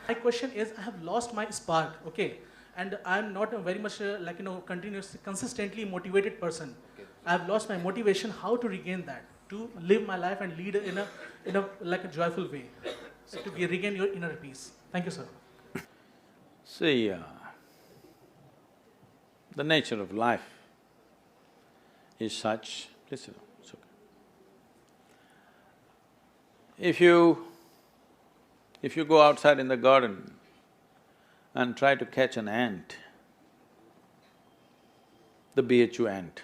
My question is, I have lost my spark, okay? And I'm not a very much continuous, consistently motivated person. Okay. I have lost my motivation. How to regain that? To live my life and lead in a like a joyful way. So to regain your inner peace. Thank you, sir. See, the nature of life is such… Please sit down, it's okay. If you go outside in the garden and try to catch an ant, the BHU ant,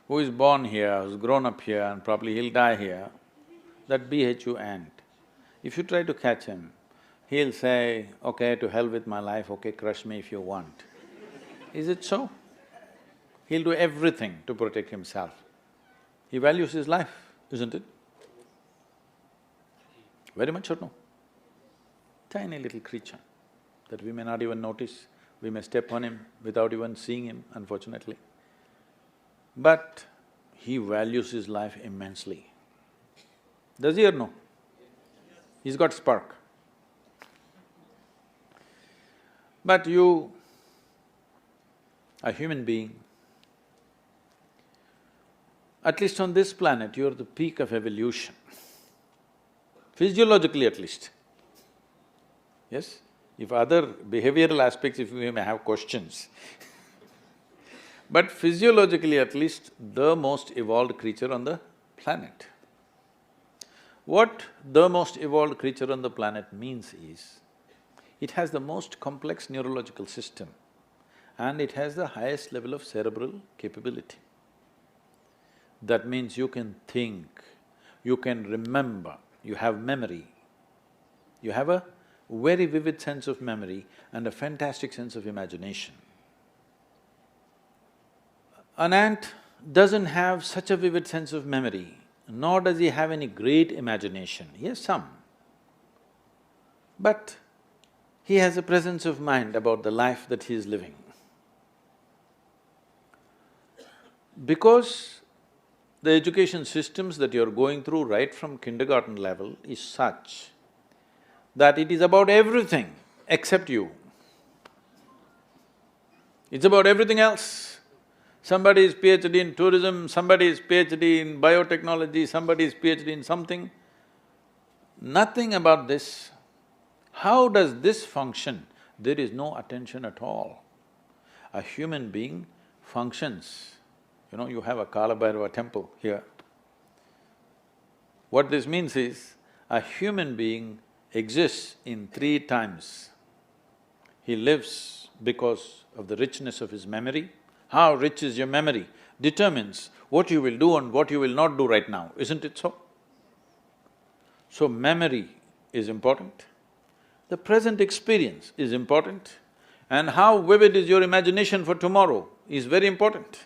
who is born here, who's grown up here and probably he'll die here, that BHU ant, if you try to catch him, he'll say, okay, to hell with my life, okay, crush me if you want. Is it so? He'll do everything to protect himself. He values his life, isn't it? Very much or no? Tiny little creature that we may not even notice, we may step on him without even seeing him, unfortunately. But he values his life immensely. Does he or no? He's got spark. But you, a human being, at least on this planet, you're the peak of evolution, physiologically at least. Yes? If other behavioral aspects, if we may have questions but physiologically at least, the most evolved creature on the planet. What the most evolved creature on the planet means is, it has the most complex neurological system and it has the highest level of cerebral capability. That means you can think, you can remember, you have memory. You have a very vivid sense of memory and a fantastic sense of imagination. An ant doesn't have such a vivid sense of memory, nor does he have any great imagination. He has some. But he has a presence of mind about the life that he is living. Because the education systems that you're going through right from kindergarten level is such that it is about everything except you. It's about everything else. Somebody is PhD in tourism, somebody is PhD in biotechnology, somebody is PhD in something. Nothing about this. How does this function? There is no attention at all. A human being functions. You know, you have a Kala Bhairava temple here. What this means is, a human being exists in 3 times. He lives because of the richness of his memory. How rich is your memory determines what you will do and what you will not do right now, isn't it so? So memory is important, the present experience is important, and how vivid is your imagination for tomorrow is very important.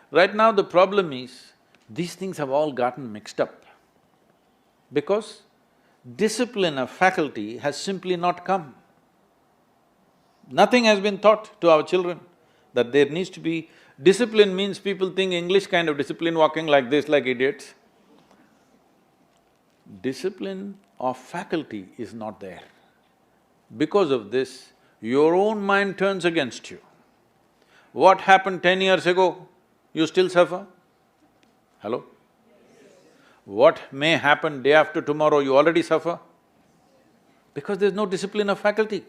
Right now the problem is, these things have all gotten mixed up because discipline of faculty has simply not come. Nothing has been taught to our children that there needs to be… Discipline means people think English kind of discipline, walking like this like idiots. Discipline of faculty is not there. Because of this, your own mind turns against you. What happened 10 years ago, you still suffer? Hello? What may happen day after tomorrow, you already suffer? Because there's no discipline of faculty.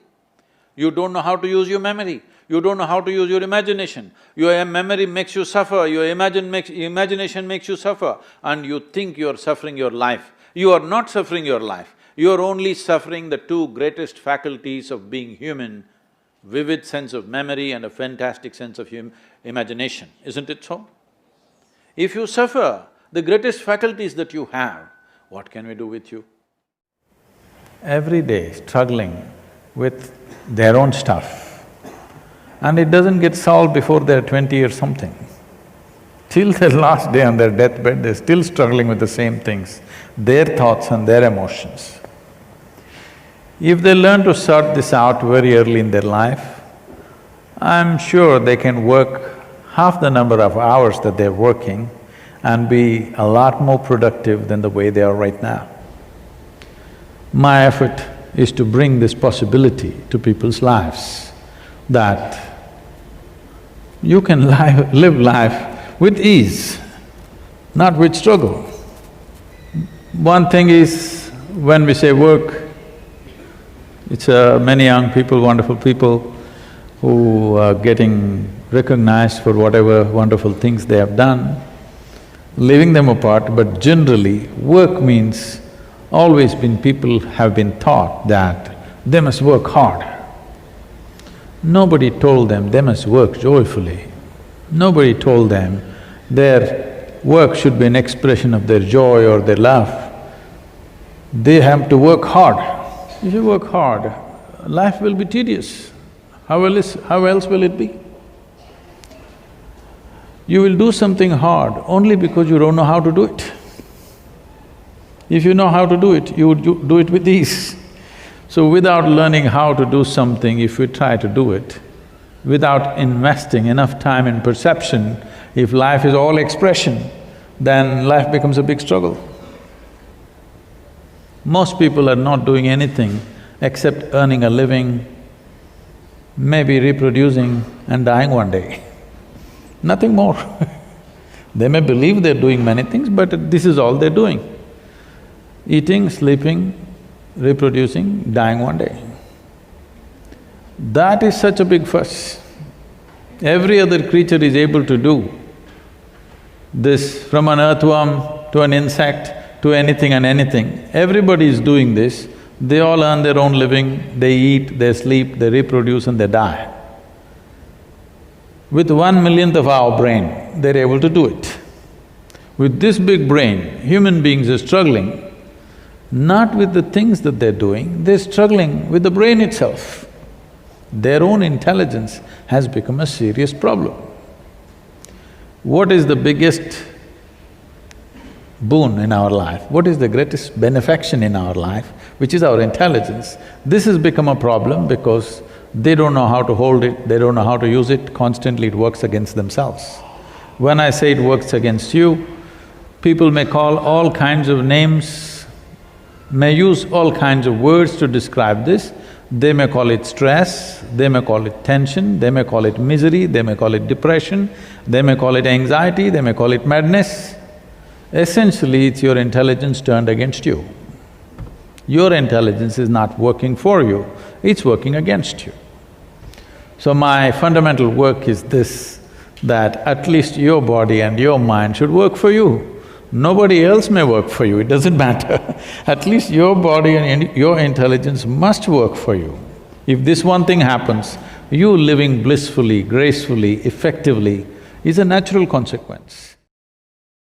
You don't know how to use your memory, you don't know how to use your imagination. Your memory makes you suffer, your imagination makes you suffer, and you think you're suffering your life. You are not suffering your life, you're only suffering the 2 greatest faculties of being human, vivid sense of memory and a fantastic sense of imagination, isn't it so? If you suffer the greatest faculties that you have, what can we do with you? Every day struggling with their own stuff, and it doesn't get solved before they're 20 or something. Till their last day on their deathbed, they're still struggling with the same things, their thoughts and their emotions. If they learn to sort this out very early in their life, I'm sure they can work half the number of hours that they're working and be a lot more productive than the way they are right now. My effort is to bring this possibility to people's lives, that you can live life with ease, not with struggle. One thing is, when we say work, it's many young people, wonderful people who are getting recognized for whatever wonderful things they have done, leaving them apart, but generally work means always been… people have been taught that they must work hard. Nobody told them they must work joyfully. Nobody told them their work should be an expression of their joy or their love. They have to work hard. If you work hard, life will be tedious. How else will it be? You will do something hard only because you don't know how to do it. If you know how to do it, you would do it with ease. So without learning how to do something, if you try to do it, without investing enough time in perception, if life is all expression, then life becomes a big struggle. Most people are not doing anything except earning a living, maybe reproducing and dying one day. Nothing more. They may believe they're doing many things, but this is all they're doing. Eating, sleeping, reproducing, dying one day. That is such a big fuss. Every other creature is able to do this, from an earthworm to an insect to anything and anything. Everybody is doing this. They all earn their own living, they eat, they sleep, they reproduce and they die. With 1/1,000,000th of our brain, they're able to do it. With this big brain, human beings are struggling not with the things that they're doing, they're struggling with the brain itself. Their own intelligence has become a serious problem. What is the biggest boon in our life? What is the greatest benefaction in our life? Which is our intelligence. This has become a problem because they don't know how to hold it, they don't know how to use it, constantly it works against themselves. When I say it works against you, people may call all kinds of names, may use all kinds of words to describe this. They may call it stress, they may call it tension, they may call it misery, they may call it depression, they may call it anxiety, they may call it madness. Essentially, it's your intelligence turned against you. Your intelligence is not working for you, it's working against you. So my fundamental work is this, that at least your body and your mind should work for you. Nobody else may work for you, it doesn't matter. At least your body and your intelligence must work for you. If this one thing happens, you living blissfully, gracefully, effectively is a natural consequence.